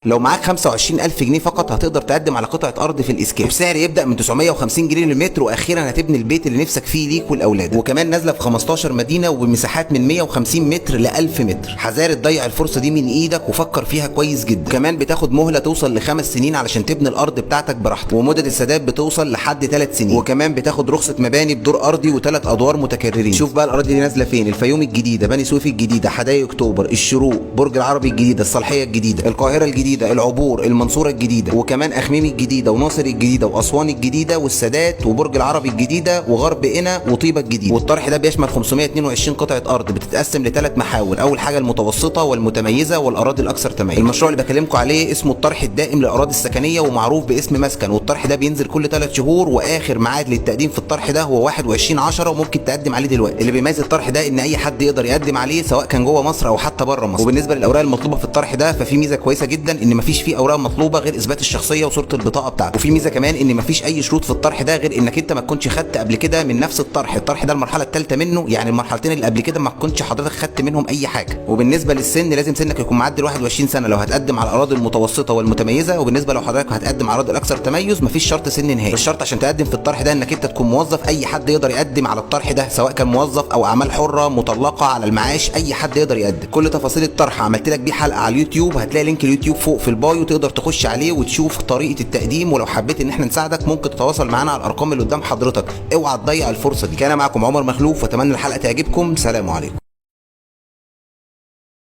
لو معاك 25000 جنيه فقط هتقدر تقدم على قطعة أرض في الإسكان بسعر يبدأ من 950 جنيه للمتر، وأخيرا هتبني البيت اللي نفسك فيه ليك ولأولادك. وكمان نازلة في 15 مدينة وبمساحات من 150 متر ل 1000 متر. حذار تضيع الفرصة دي من إيدك وفكر فيها كويس جدا. كمان بتاخد مهلة توصل ل5 سنين علشان تبني الأرض بتاعتك براحتك، ومدة السداد بتوصل لحد 3 سنين. وكمان بتاخد رخصة مباني بدور أرضي و3 أدوار متكررين. شوف بقى الأراضي دي نازلة فين: الفيوم الجديدة، بني سويف الجديدة، حدائق أكتوبر، الشروق، برج العربي الجديدة، الصالحية الجديدة، القاهرة الجديدة، العبور، المنصورة الجديدة، وكمان أخميم الجديدة، وناصر الجديدة، وأسوان الجديدة، والسادات، وبرج العربي الجديدة، وغرب قنا، وطيبة الجديدة. والطرح ده بيشمل 522 قطعة أرض بتتقسم ل3 محاور: أول حاجة المتوسطة والمتميزة والأراضي الأكثر تميز. المشروع اللي بكلمكم عليه اسمه الطرح الدائم للأراضي السكنية ومعروف باسم مسكن، والطرح ده بينزل كل 3 شهور، وآخر ميعاد للتقديم في الطرح ده هو 21/10، وممكن تقدم عليه دلوقتي. اللي بيميز الطرح ده إن أي حد يقدر يقدم عليه سواء كان جوه مصر أو حتى بره مصر. وبالنسبة للأوراق المطلوبة في الطرح ده ففي ميزة كويسة جدا إن مفيش فيه أوراق مطلوبة غير اثبات الشخصيه وصوره البطاقه بتاعته. وفي ميزه كمان ان مفيش اي شروط في الطرح ده غير انك انت ما تكونش خدت قبل كده من نفس الطرح ده المرحله الثالثه منه، يعني المرحلتين اللي قبل كده ما تكونش حضرتك خدت منهم اي حاجه. وبالنسبه للسن لازم سنك يكون معدي 21 سنه لو هتقدم على الاراضي المتوسطه والمتميزه. وبالنسبه لو حضرتك هتقدم على الاراضي الاكثر تميز مفيش شرط سن نهائي. الشرط عشان تقدم في الطرح ده انك انت تكون موظف. اي حد يقدر يقدم على الطرح ده سواء كان موظف او اعمال حره، مطلقه، على المعاش، اي حد يقدر يقدم. كل تفاصيل الطرح عملت لك بيه حلقه على اليوتيوب، هتلاقي لينك اليوتيوب فوق في البايو تقدر تخش عليه وتشوف طريقه التقديم. ولو حبيت ان احنا نساعدك ممكن تتواصل معانا على الارقام اللي قدام حضرتك. اوعى تضيع الفرصه دي. كان معكم عمر مخلوف، واتمنى الحلقه تعجبكم. سلام عليكم.